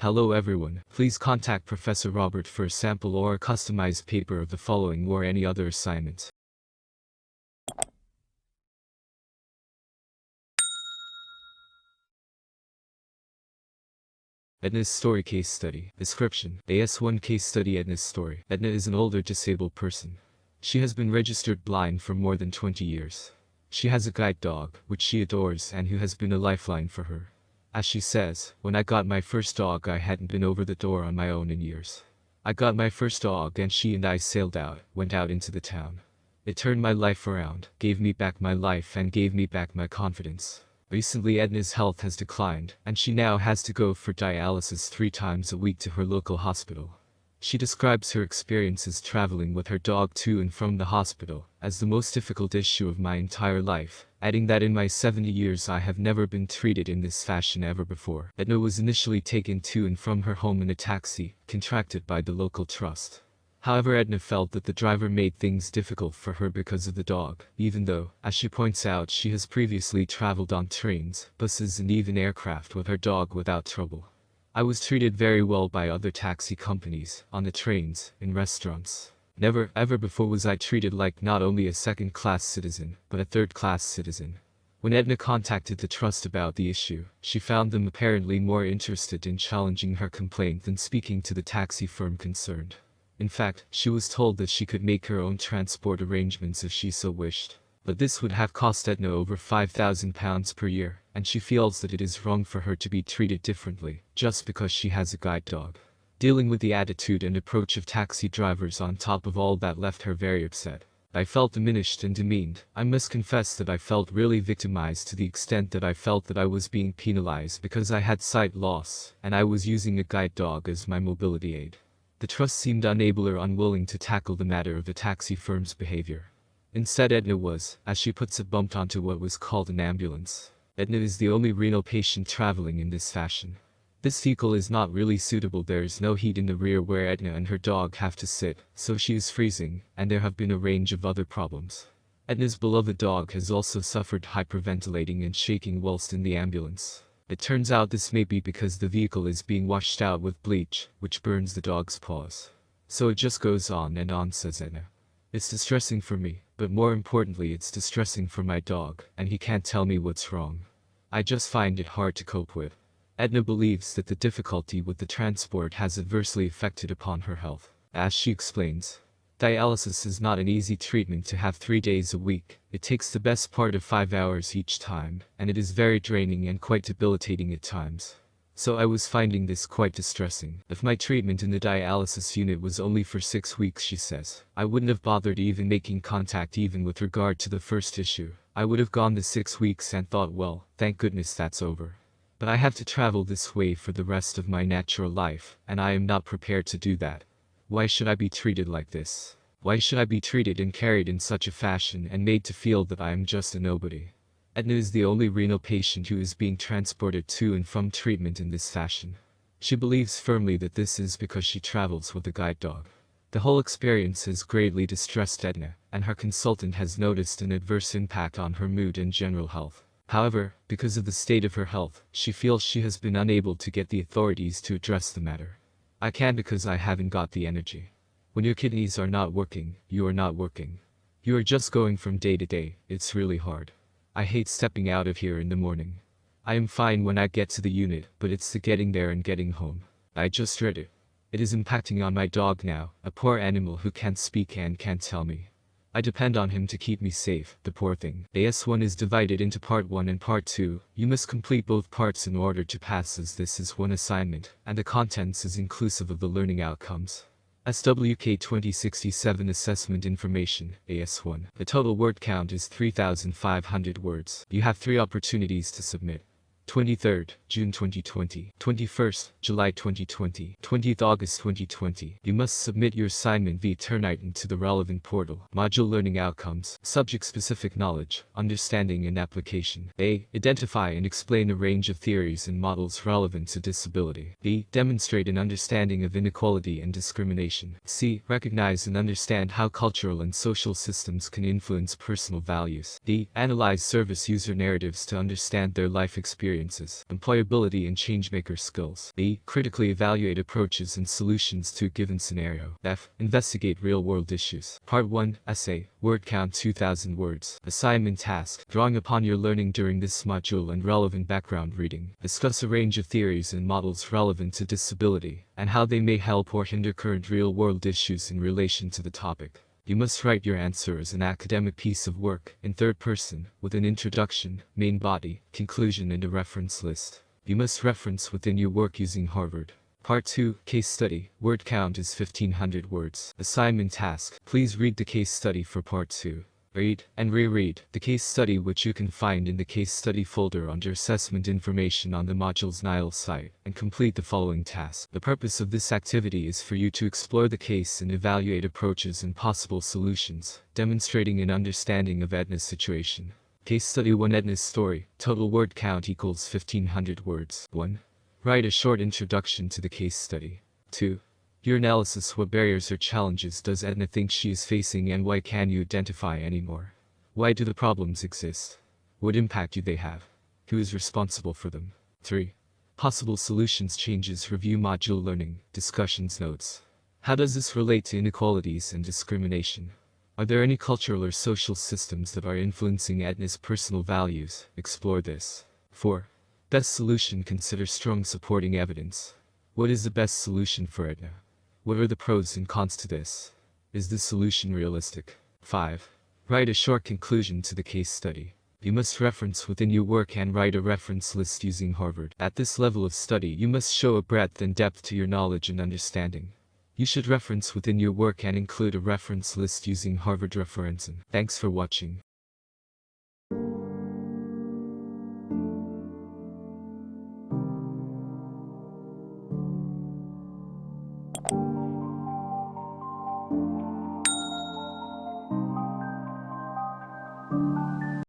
Hello everyone, please contact Professor Robert for a sample or a customized paper of the following or any other assignment. Edna's story case study. Description. AS1 case study. Edna's story. Edna is an older disabled person. She has been registered blind for more than 20 years. She has a guide dog, which she adores and who has been a lifeline for her. As she says, when I got my first dog I hadn't been over the door on my own in years. I got my first dog and she and I sailed out, went out into the town. It turned my life around, gave me back my life and gave me back my confidence. Recently Edna's health has declined, and she now has to go for dialysis 3 times a week to her local hospital. She describes her experiences traveling with her dog to and from the hospital as the most difficult issue of my entire life, adding that in my 70 years I have never been treated in this fashion ever before. Edna was initially taken to and from her home in a taxi, contracted by the local trust. However, Edna felt that the driver made things difficult for her because of the dog, even though, as she points out, she has previously traveled on trains, buses and even aircraft with her dog without trouble. I was treated very well by other taxi companies, on the trains, in restaurants. Never, ever before was I treated like not only a second-class citizen, but a third-class citizen. When Edna contacted the trust about the issue, she found them apparently more interested in challenging her complaint than speaking to the taxi firm concerned. In fact, she was told that she could make her own transport arrangements if she so wished. But this would have cost Edna over £5,000 per year, and she feels that it is wrong for her to be treated differently, just because she has a guide dog. Dealing with the attitude and approach of taxi drivers on top of all that left her very upset. I felt diminished and demeaned. I must confess that I felt really victimized to the extent that I felt that I was being penalized because I had sight loss, and I was using a guide dog as my mobility aid. The trust seemed unable or unwilling to tackle the matter of the taxi firm's behavior. Instead, Edna was, as she puts it, bumped onto what was called an ambulance. Edna is the only renal patient traveling in this fashion. This vehicle is not really suitable. There is no heat in the rear where Edna and her dog have to sit, so she is freezing, and there have been a range of other problems. Edna's beloved dog has also suffered hyperventilating and shaking whilst in the ambulance. It turns out this may be because the vehicle is being washed out with bleach, which burns the dog's paws. So it just goes on and on, says Edna. It's distressing for me, but more importantly it's distressing for my dog, and he can't tell me what's wrong. I just find it hard to cope with. Edna believes that the difficulty with the transport has adversely affected upon her health. As she explains, dialysis is not an easy treatment to have 3 days a week. It takes the best part of 5 hours each time, and it is very draining and quite debilitating at times. So I was finding this quite distressing. If my treatment in the dialysis unit was only for 6 weeks, she says, I wouldn't have bothered even making contact even with regard to the first issue. I would have gone the 6 weeks and thought, well, thank goodness that's over. But I have to travel this way for the rest of my natural life, and I am not prepared to do that. Why should I be treated like this? Why should I be treated and carried in such a fashion and made to feel that I am just a nobody? Edna is the only renal patient who is being transported to and from treatment in this fashion. She believes firmly that this is because she travels with a guide dog. The whole experience has greatly distressed Edna, and her consultant has noticed an adverse impact on her mood and general health. However, because of the state of her health, she feels she has been unable to get the authorities to address the matter. I can't because I haven't got the energy. When your kidneys are not working, you are not working. You are just going from day to day. It's really hard. I hate stepping out of here in the morning. I am fine when I get to the unit, but it's the getting there and getting home. I just dread it. It is impacting on my dog now, a poor animal who can't speak and can't tell me. I depend on him to keep me safe, the poor thing. AS1 is divided into Part 1 and Part 2. You must complete both parts in order to pass, as this is one assignment, and the contents is inclusive of the learning outcomes. SWK 2067 Assessment Information, AS1. The total word count is 3,500 words. You have 3 opportunities to submit. 23rd, June 2020, 21st, July 2020, 20th August 2020. You must submit your assignment via Turnitin to the relevant portal. Module Learning Outcomes. Subject-specific knowledge, understanding and application. A. Identify and explain a range of theories and models relevant to disability. B. Demonstrate an understanding of inequality and discrimination. C. Recognize and understand how cultural and social systems can influence personal values. D. Analyze service user narratives to understand their life experience experiences, employability and changemaker skills. B. Critically evaluate approaches and solutions to a given scenario. F. Investigate real-world issues. Part 1, Essay, word count 2000 words. Assignment task, drawing upon your learning during this module and relevant background reading. Discuss a range of theories and models relevant to disability, and how they may help or hinder current real-world issues in relation to the topic. You must write your answer as an academic piece of work, in third person, with an introduction, main body, conclusion and a reference list. You must reference within your work using Harvard. Part 2, Case Study, word count is 1500 words. Assignment task, please read the case study for Part 2. Read and reread the case study, which you can find in the case study folder under assessment information on the module's NIL site, and complete the following task. The purpose of this activity is for you to explore the case and evaluate approaches and possible solutions, demonstrating an understanding of Edna's situation. Case Study 1, Edna's story, total word count equals 1500 words. 1. Write a short introduction to the case study. 2. Your analysis: what barriers or challenges does Edna think she is facing, and why can you identify any more? Why do the problems exist? What impact do they have? Who is responsible for them? 3. Possible solutions: changes, review module learning, discussions, notes. How does this relate to inequalities and discrimination? Are there any cultural or social systems that are influencing Edna's personal values? Explore this. 4. Best solution: consider strong supporting evidence. What is the best solution for Edna? What are the pros and cons to this? Is this solution realistic? 5. Write a short conclusion to the case study. You must reference within your work and write a reference list using Harvard. At this level of study, you must show a breadth and depth to your knowledge and understanding. You should reference within your work and include a reference list using Harvard Referencen. Thanks for watching.